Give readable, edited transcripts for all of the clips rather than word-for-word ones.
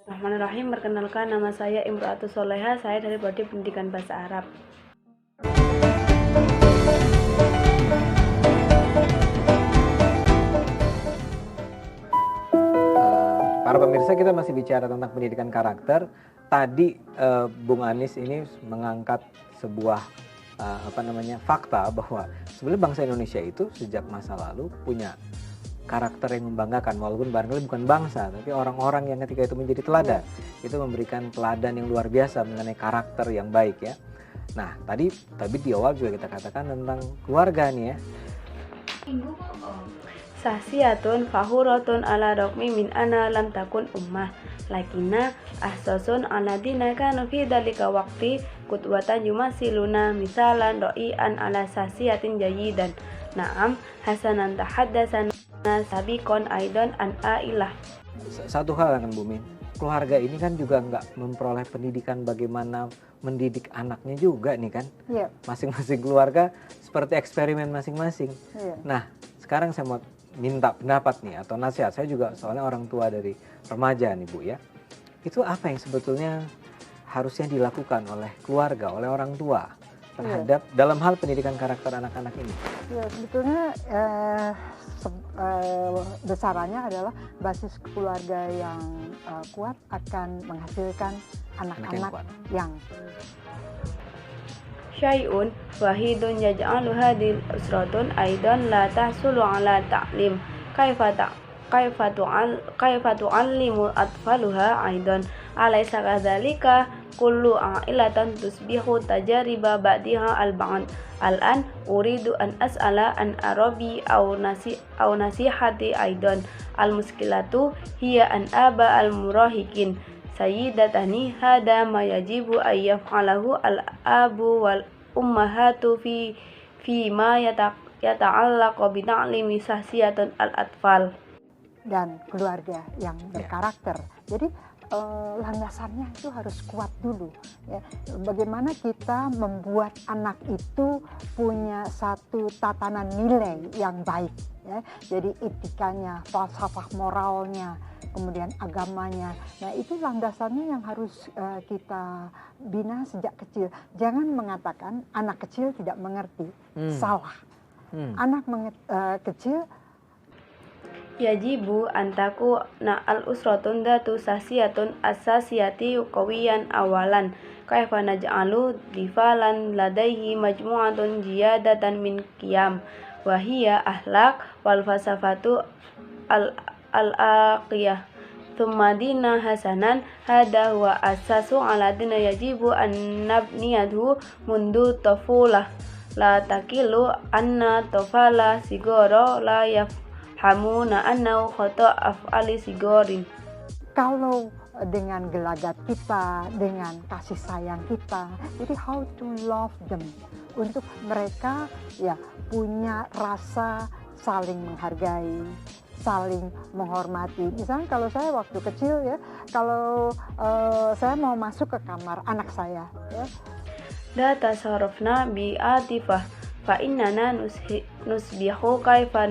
Bismillahirrahmanirrahim. Perkenalkan, nama saya Imro'atus Soleha. Saya dari Prodi Pendidikan Bahasa Arab. Para pemirsa, kita masih bicara tentang pendidikan karakter. Tadi Bung Anis ini mengangkat sebuah fakta bahwa sebenarnya bangsa Indonesia itu sejak masa lalu punya karakter yang membanggakan, walaupun barangkali bukan bangsa, tapi orang-orang yang ketika itu menjadi teladan, itu memberikan teladan yang luar biasa mengenai karakter yang baik ya. Nah, tadi di awal juga kita katakan tentang keluarga nih ya. Sahsiyatun fahuratun ala rokmi min ana lam takun ummah lakina ahsasun aladina kanu fi dalika waqti kutwatan yumasiluna misalan ro'ian ala sahsiyatin jayidan. Naam hasanan tahaddasan sabikon aidon an ailah. Satu hal kan Bumi, keluarga ini kan juga nggak memperoleh pendidikan bagaimana mendidik anaknya juga nih kan. Iya. Masing-masing keluarga seperti eksperimen masing-masing. Iya. Nah, sekarang saya mau minta pendapat nih atau nasihat. Saya juga soalnya orang tua dari remaja nih Bu ya. Itu apa yang sebetulnya harusnya dilakukan oleh keluarga, oleh orang tua terhadap dalam hal pendidikan karakter anak-anak ini? Ya, sebetulnya besarannya adalah basis keluarga yang kuat akan menghasilkan anak-anak yang Syai'un wahidun yaj'alu hadil usratun aidan la tahsulu ala ta'lim kaifa tu'allimu atfaluha aidan alaysa kadzalika kullu ailatan tusbihu tajariba ba'diha al-ba'd. Al-an uridu an as'ala an arabi aw nasihati aidan al-muskilatu hiya an aba al-murahikin sayyidatani hada ma yajibu ay yaf'alahu al-abu wal ummahatu fi ma yata'allaqu bi ta'limi sahsiyatun al-atfal. Dan keluarga yang berkarakter. Jadi landasannya itu harus kuat dulu ya. Bagaimana kita membuat anak itu punya satu tatanan nilai yang baik ya. Jadi etikanya, falsafah moralnya, kemudian agamanya. Nah, itu landasannya yang harus kita bina sejak kecil. Jangan mengatakan anak kecil tidak mengerti. Salah. Anak kecil Yajibu antaku na al-usratun datu sasiyatun asasiyati qawiyan awalan kaifa naj'alu difalan ladaihi majmu'atun jiyadatan min qiyam wa hiya ahlak wal falsafatu al-aqiyah thumma dina hasanan hada wa asasu ala dina yajibu an nabniyadhu mundu tafulah la takilu anna tafala sigoro la hamuna annau khata af'ali sigorin. Kalau dengan gelagat kita, dengan kasih sayang kita, jadi how to love them, untuk mereka ya punya rasa saling menghargai, saling menghormati. Misalnya kalau saya waktu kecil ya, kalau saya mau masuk ke kamar anak saya ya, Da tasarrufna bi atifah fa innana nusbihu kaifa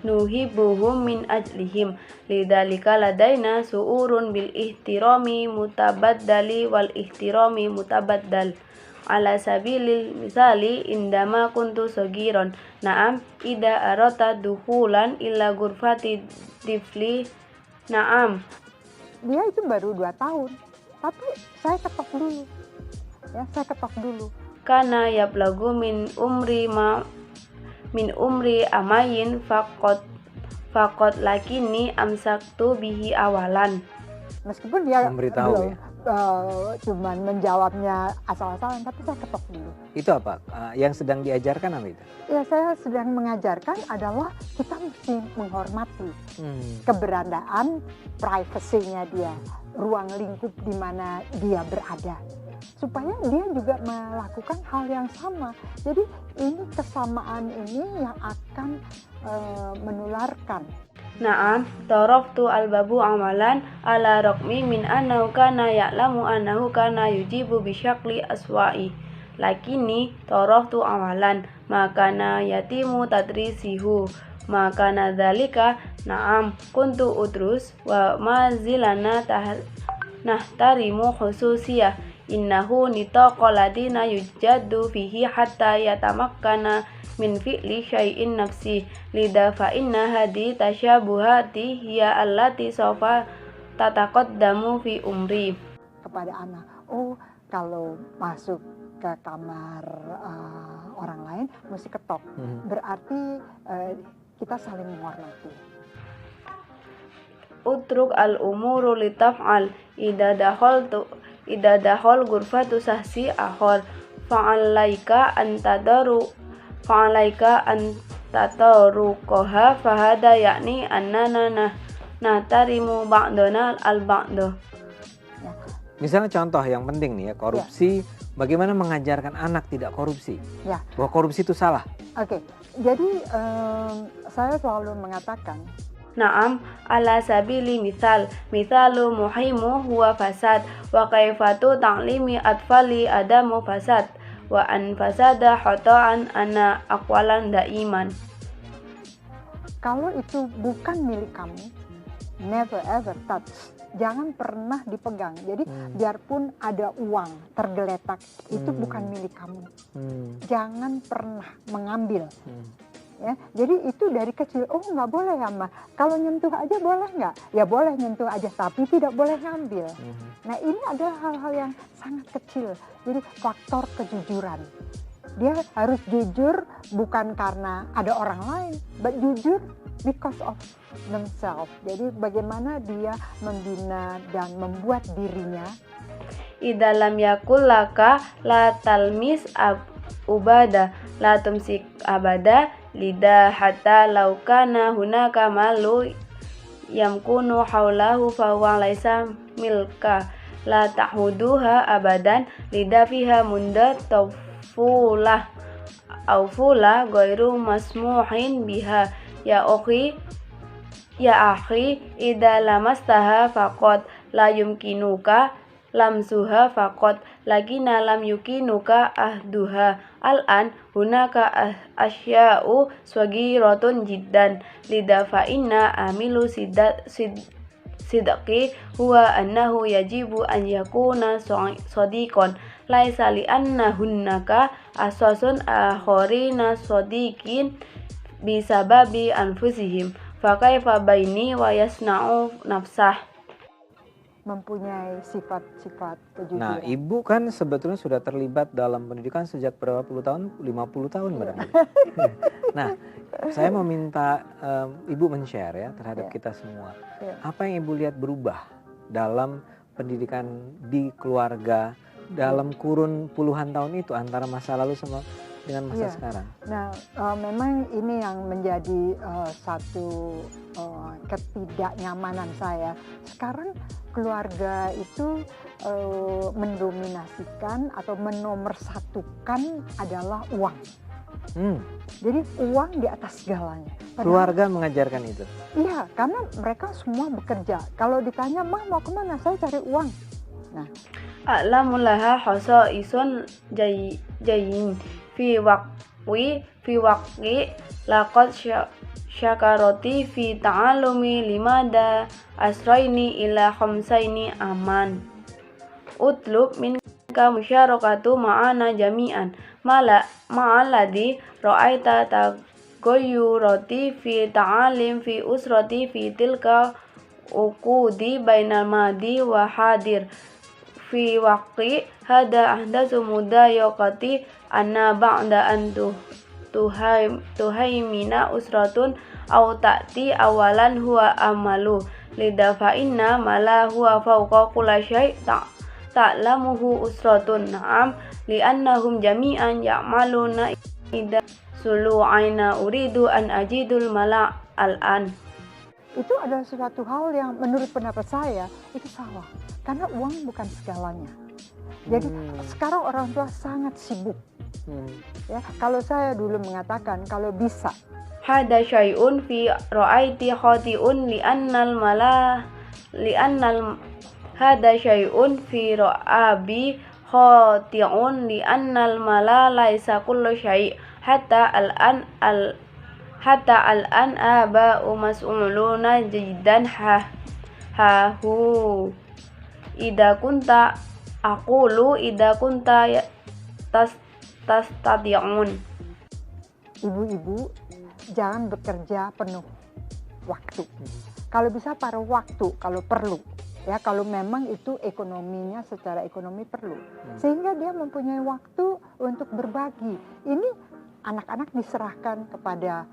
nuhibbuhum min ajlihim lidzalika ladaina su'urun bil ihtirami mutabaddali wal ihtirami mutabaddal ala sabilil misali indama kuntu sagiron na'am ida arata duhulan illa ghurfati tifli na'am. Dia itu baru 2 tahun tapi saya ketok dulu ya, saya ketok dulu Kana yablagu min umri amayin fakot lakini amsaktu bihi awalan. Meskipun dia memberitahu ya, cuman menjawabnya asal-asalan, tapi saya ketok dulu. Itu apa? Yang sedang diajarkan apa itu? Ya, saya sedang mengajarkan adalah kita mesti menghormati keberadaan privasinya dia, ruang lingkup di mana dia berada, supaya dia juga melakukan hal yang sama. Jadi ini kesamaan ini yang akan menularkan. Naam, taraftu al-babu amalan ala raqmi min annahu kana ya'lamu annahu kana yujibu bisyakli aswa'i. Lakini taraftu amalan makana yatimu tadrisihu makana dzalika na'am kuntu udrus wa mazilana nahtarimu khususiyah innahu nitaqal ladina yujaddu fihi hatta yatamakkana min fi'li syai'in nafsi lida fa inna hadi tasyabuhati hiya allati sofa tataqaddamu fi umri. Kepada anak, oh kalau masuk ke kamar orang lain mesti ketok, berarti kita saling menghormati. Utruk al-umuru litaf'al idza dakhal ghurfatu sahsi akhar fa'alaika antataruqaha fahada yakni annana nahtarimu ba'dana al-ba'da. Misalnya contoh yang penting nih ya, korupsi, bagaimana mengajarkan anak tidak korupsi? Ya. Bahwa korupsi itu salah. Oke, jadi saya selalu mengatakan Naam ala sabili mithalu muhimu huwa fasad wa kaifatu ta'limi atfali adamu fasad wa an fasada khata'an ana aqwalan daiman. kalau itu bukan milik kamu, never ever touch. Jangan pernah dipegang. Jadi biarpun ada uang tergeletak, itu bukan milik kamu. Jangan pernah mengambil. Ya, jadi itu dari kecil. Oh, nggak boleh ya, Ma. Kalau nyentuh aja boleh nggak? Ya boleh nyentuh aja, tapi tidak boleh ngambil. Nah, ini adalah hal-hal yang sangat kecil. Jadi faktor kejujuran. Dia harus jujur bukan karena ada orang lain, but jujur because of themselves. Jadi bagaimana dia membina dan membuat dirinya. Idza lam yakul laka la talmis ubada la tumsik abada lida hatta law kana hunaka malu yamkunu haulahu fa huwa laisa milka la tahuduha abadan lida fiha munda tawfulah aufula ghairu masmuhin biha ya akhi idza lamastaha faqad la yumkinuka lamsuha faqat lagina lam yukinuka ahduha al-an hunaka asya'u swagiratun jiddan lidafa inna amilu sidqi huwa annahu yajibu an yakuna sadiqan laisa li anna hunnaka asasun akhorina sadiqin bisababi anfusihim fakaifa baini wa yasna'u nafsah. Mempunyai sifat-sifat kejujuran. Nah, ibu kan sebetulnya sudah terlibat dalam pendidikan sejak berapa puluh tahun? 50 tahun barangkali. Nah, saya mau minta ibu men-share ya terhadap kita semua. Apa yang ibu lihat berubah dalam pendidikan di keluarga dalam kurun puluhan tahun itu antara masa lalu sama dengan masa sekarang? Nah, memang ini yang menjadi satu ketidaknyamanan saya. Sekarang keluarga itu mendominasikan atau menomorsatukan adalah uang. Jadi uang di atas segalanya. Padahal, keluarga mengajarkan itu? Iya, karena mereka semua bekerja. Kalau ditanya, "Mah mau kemana?" "Saya cari uang." Nah, a'lamulaha hasaisun jayin fi waqi laqad syakaroti fi ta'alumi limada asraini ila khamsaini aman utlub minka musyarakatu ma'ana jami'an ma'alladhi ra'aita tagoyyurati fi ta'alim fi usrati fi tilka uqudi bainal madi wa hadir fi waqti hada ahdatsu mudayaqati anna ba'da an tuhaimina usratun aw ta'ti awalan huwa amalu lidafa inna mala huwa fawqa kulli syai' ta'lamuhu usratun na'am li'annahum jami'an ya'maluna idza sulu'aina uridu an ajidul mala al'an. Itu adalah suatu hal yang menurut pendapat saya itu salah. Karena uang bukan segalanya. Jadi sekarang orang tua sangat sibuk. Ya, kalau saya dulu mengatakan kalau bisa. Hada syai'un fi ra'aiti khati'un li'annal hada syai'un fi ra'abi khati'un li'annal mala laisa kullu syai' hatta al'an aba'u mas'uluna jiddan ida kunta aqulu ida kunta tastati'un. Ibu-ibu jangan bekerja penuh waktu. Kalau bisa paruh waktu kalau perlu. Ya, kalau memang itu ekonominya secara ekonomi perlu. Sehingga dia mempunyai waktu untuk berbagi. Ini anak-anak diserahkan kepada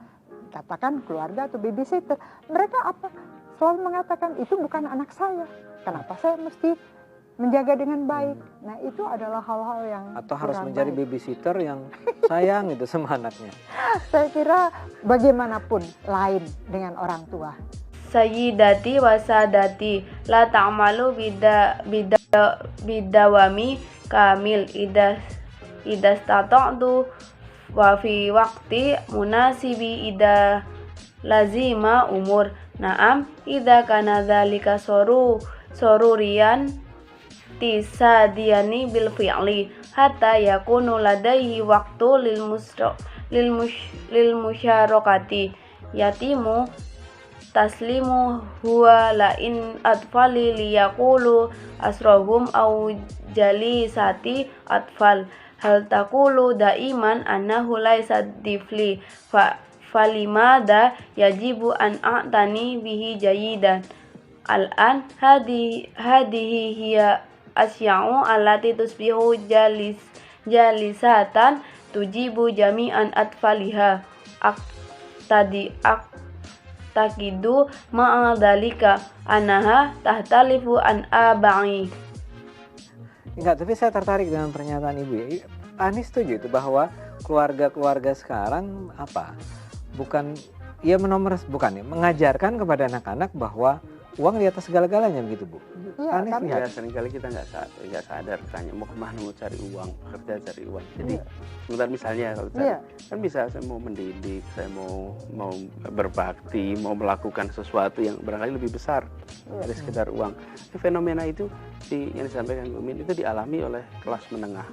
katakan keluarga atau babysitter. Mereka apa? Selalu mengatakan itu bukan anak saya. Kenapa saya mesti menjaga dengan baik? Nah, itu adalah hal-hal yang Atau harus kurang mencari baik. babysitter yang sayang gitu sama anaknya. Saya kira bagaimanapun lain dengan orang tua. Sayyidati wa sadati la ta'malu bidawami kamil ida stata'tu wa fi waqti munasibi ida lazima umur. Naam ida kana dzalika sorurian tisadiyani bil fi'li hatta yakunu ladaihi waqtu lil musyarakati yatimu taslimu huwa la in atfali liyaqulu asrohum au jalisati atfal hal taqulu daiman annahu laisa difli falimada yajibu an a'tani bihi jayidan al-an hadihi hiya asya'u allati tusbihu jalisatan tujibu jami'an atfaliha takidu ma'adhalika anaha tahtalifu an aba'i. Enggak, tapi saya tertarik dengan pernyataan Ibu ya. Ani setuju itu bahwa keluarga-keluarga sekarang bukan ya mengajarkan kepada anak-anak bahwa uang di atas segala-galanya begitu, Bu. Iya, Ani kan? lihat. Ya seringkali kita nggak sadar tanya mau kemana, mau cari uang, kerja cari uang. Jadi sebentar misalnya kalau cari, kan bisa saya mau mendidik, saya mau berbakti, mau melakukan sesuatu yang barangkali lebih besar dari sekedar uang. Fenomena itu yang disampaikan Bu Min itu dialami oleh kelas menengah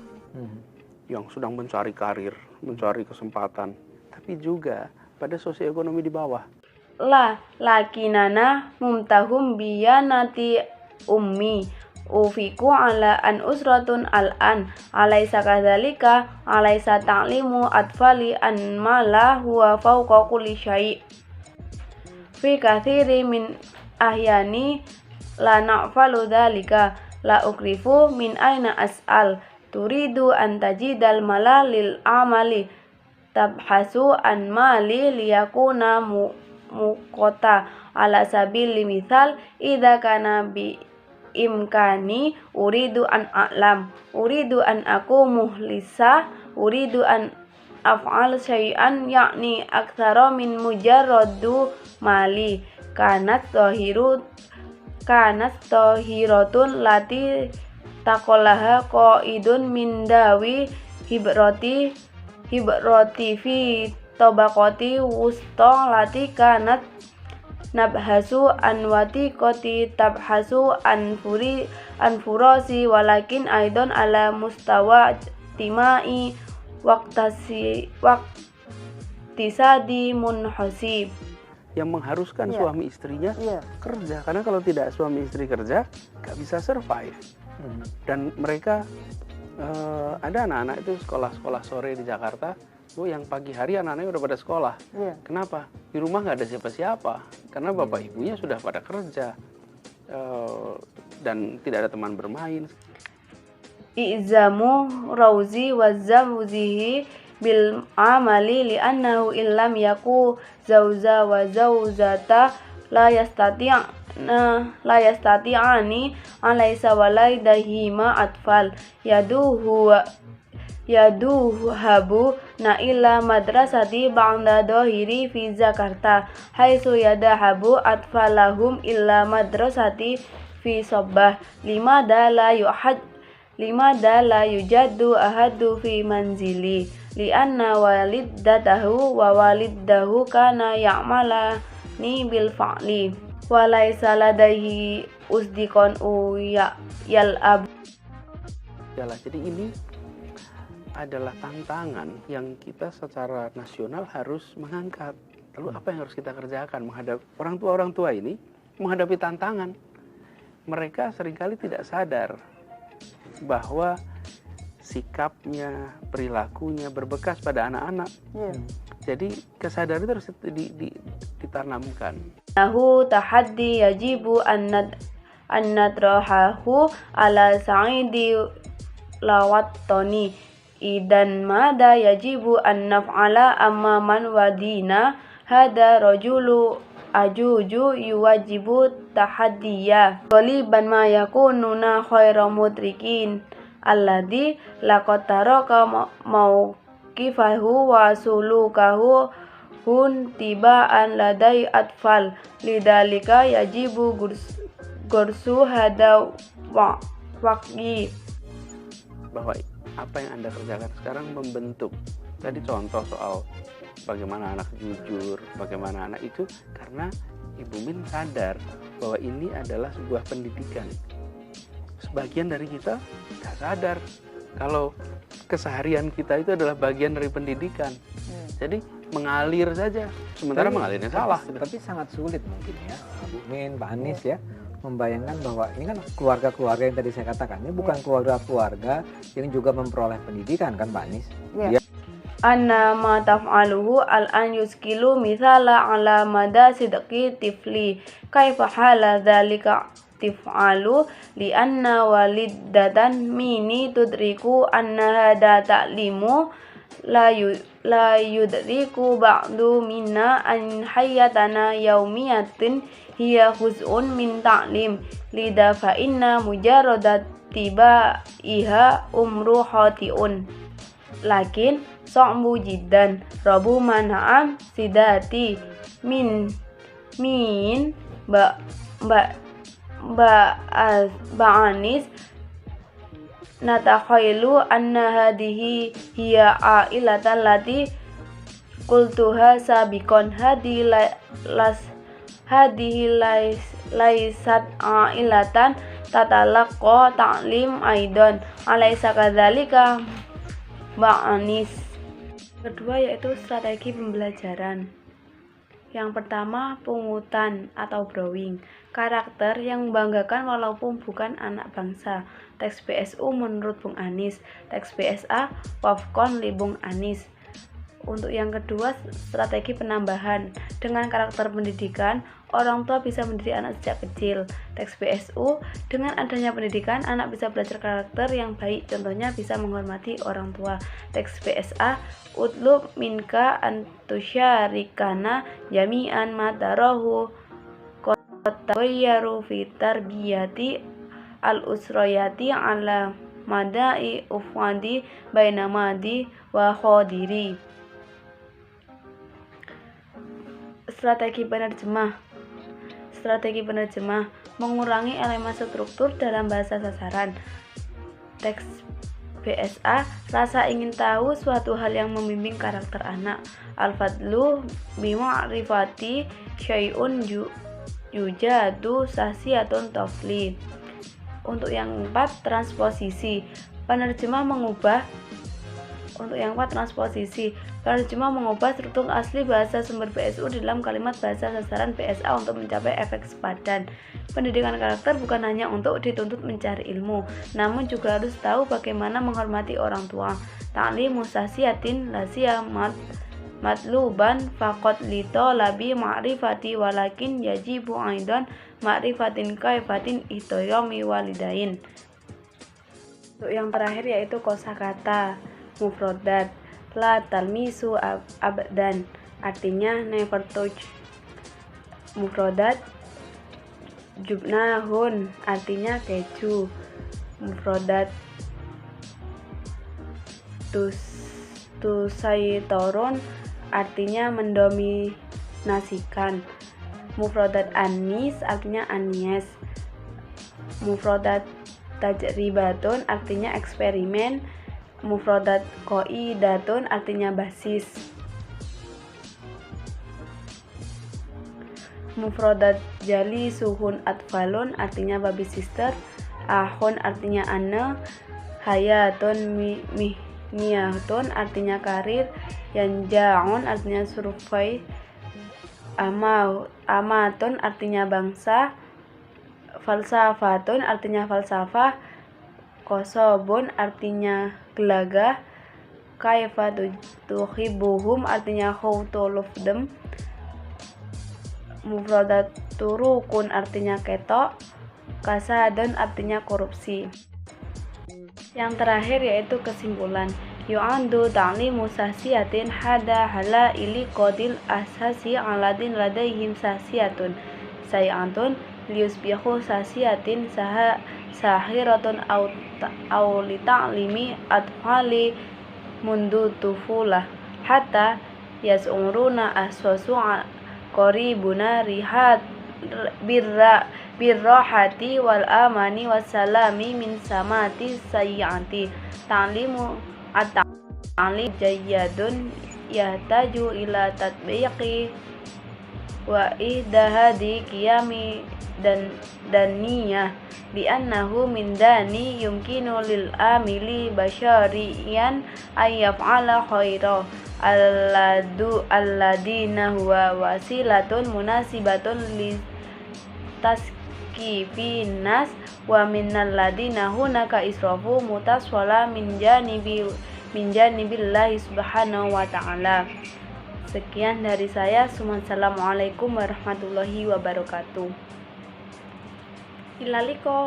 yang sedang mencari karir, mencari kesempatan, tapi juga pada sosioekonomi di bawah. Lakinana mumtahum biyanati ummi ufiku ala an usratun al-an alaysa kadzalika alaysa ta'limu atfali an mala huwa fawqa kulli syai' fi katsiri min ahyani la na'falu dzalika la ukrifu min aina as'al turidu an tajidal mala lil amali tabhasu an mali liyakuna mukota ala sabili misal idza kana bi imkani uridu an a'lam uridu an aku muhlisa uridu an af'al syai'an yakni aktsara min mujarradu mali kanat tahiratun lati taqallaha qaidun min dawi hibrati fi tabaqati wusta lati kanat nabhasu an watiqati tabhasu an furasi walakin aidon ala mustawa timai waqtisadi munhasib Yang mengharuskan suami istrinya kerja, karena kalau tidak suami istri kerja nggak bisa survive. Dan mereka ada anak-anak itu sekolah sore di Jakarta, yang pagi hari anak-anaknya udah pada sekolah. Kenapa? Di rumah nggak ada siapa-siapa, karena bapak ibunya sudah pada kerja dan tidak ada teman bermain. I'zamu rauzi wa zawzihi bil amali li annahu illam yaku zawza wa zawzata la yastati'ani alaysa walaidahima atfal yaduhabu na illa madrasati ba'da dohiri fi Jakarta haitsu yadahabu atfalahum illa madrasati fi Sabbah limada la yujaddu ahadu fi manzili lianna walidatahu wa walidahu kana ya'malani bil fa'li walaysa ladaihi usdikon yal'ab. Jadi ini adalah tantangan yang kita secara nasional harus mengangkat. Lalu apa yang harus kita kerjakan menghadapi orang tua ini menghadapi tantangan mereka seringkali tidak sadar bahwa sikapnya, perilakunya berbekas pada anak-anak. Jadi kesadaran itu harus ditanamkan. Nahu tahaddi yajibu an nadrahahu ala sa'idi lawattoni idan mada yajibu an naf'ala amma man wadina hada rajulu ajuju yuwajibu tahaddiya ghaliban ma yakununa khairu mudrikin alladhi laqad taraka mauqifahu wa sulukahu hun tibaan ladai atfal lidalika yajibu gursu hada waqi. Bahwa apa yang Anda kerjakan sekarang membentuk. Tadi contoh soal bagaimana anak jujur, bagaimana anak itu, karena Ibu Min sadar bahwa ini adalah sebuah pendidikan. Sebagian dari kita tidak sadar kalau keseharian kita itu adalah bagian dari pendidikan. Jadi mengalir saja, sementara mengalirnya salah. Tapi sangat sulit mungkin ya, Bu Min, Pak Anies ya, membayangkan bahwa ini kan keluarga-keluarga yang tadi saya katakan, ini bukan keluarga-keluarga yang juga memperoleh pendidikan kan Pak Anies? Dia Anna ma taf'aluhu al-an yuskilu misala ala mada sidqi tifli kaifa hala dzalika tif'alu li anna walidatan mini tudriku anna hada ta'limu la yudriku ba'du minna an hayatana yaumiyatin hiya huz'un min ta'lim lida fa inna mujarradat tibaiha umru khati'un lakin so'mu jiddan rabu mana'am sidati min ba'anis natakhailu anna hadihi hiya ailatan lati qultuha sabiqan laisat ailatan tatalaqqa ta'lim aidan alaysa kadzalika ba'anis. Kedua yaitu strategi pembelajaran. Yang pertama, pungutan atau drawing, karakter yang membanggakan walaupun bukan anak bangsa. Teks BSU menurut Bung Anies, teks BSA wafkon li Bung Anies. Untuk yang kedua, strategi penambahan. Dengan karakter pendidikan, orang tua bisa mendidik anak sejak kecil. Teks BSU, dengan adanya pendidikan, anak bisa belajar karakter yang baik. Contohnya bisa menghormati orang tua. Teks BSA, utlub minka antusyarikana jami'an matarahu kotawayaru fitar biyati al-usroyati ala madai ufwadi bainamadi wa khodiri. Strategi penerjemah mengurangi elemen struktur dalam bahasa sasaran. Teks BSA, rasa ingin tahu suatu hal yang membimbing karakter anak. Al-fadlu bima'rifati syai'un yujadu sasiyatun tofli. Untuk yang 4, transposisi. Penerjemah mengubah struktur asli bahasa sumber BSU dalam kalimat bahasa sasaran BSA untuk mencapai efek sepadan. Pendidikan karakter bukan hanya untuk dituntut mencari ilmu, namun juga harus tahu bagaimana menghormati orang tua. Ta'limu sasiyatin lasiya matluban faqat lito labi ma'rifati walakin yajibu aidan ma'rifatin kaifatin ihtirami walidain. Untuk yang terakhir yaitu kosakata. Mufrodat, la talmisu abadan, artinya never touch. Mufrodat, jubnahun, artinya keju. Mufrodat, tusaitorun, artinya mendominasikan. Mufrodat anis, artinya anies. Mufrodat tajribatun, artinya eksperimen. Mufrodat qaidatun, artinya basis. Mufrodat jali suhun atfalun, artinya baby sister. Ahun, artinya anak. Hayatun mihniyatun, artinya karir. Yanja'un, artinya survei. Amatun, artinya bangsa. falsafatun artinya falsafah, kosobun artinya gelagah, kaifa tuhibbuhum artinya how to love them, mufradaturukun artinya ketok, kasadun artinya korupsi. Yang terakhir yaitu kesimpulan. Yu'andu ta'limu sahsiyatin hada hala ili qadil asasi aladin ladaihim sahsiyatun sayantun liusbihu sahsiyatin sahiratun au li ta'limi atfali mundu tufulah hatta yas'uruna aswasu qaribuna rihat birrahati wal amani wassalami min samati sayyati ta'limu at-ta'lim jayyadun yahtaju ila tatbiqi wa ihdahadi qiyami dan niyah li'annahu min dani yumkinu lil amili basyariyan ay yaf'ala khaira alladina huwa wasilatun munasibatun li taskifin nas wa minnal ladina hunaka israfu mutaswala min janibillahi subhanahu wa ta'ala. Sekian dari saya. Assalamualaikum warahmatullahi wabarakatuh. Ilaliko.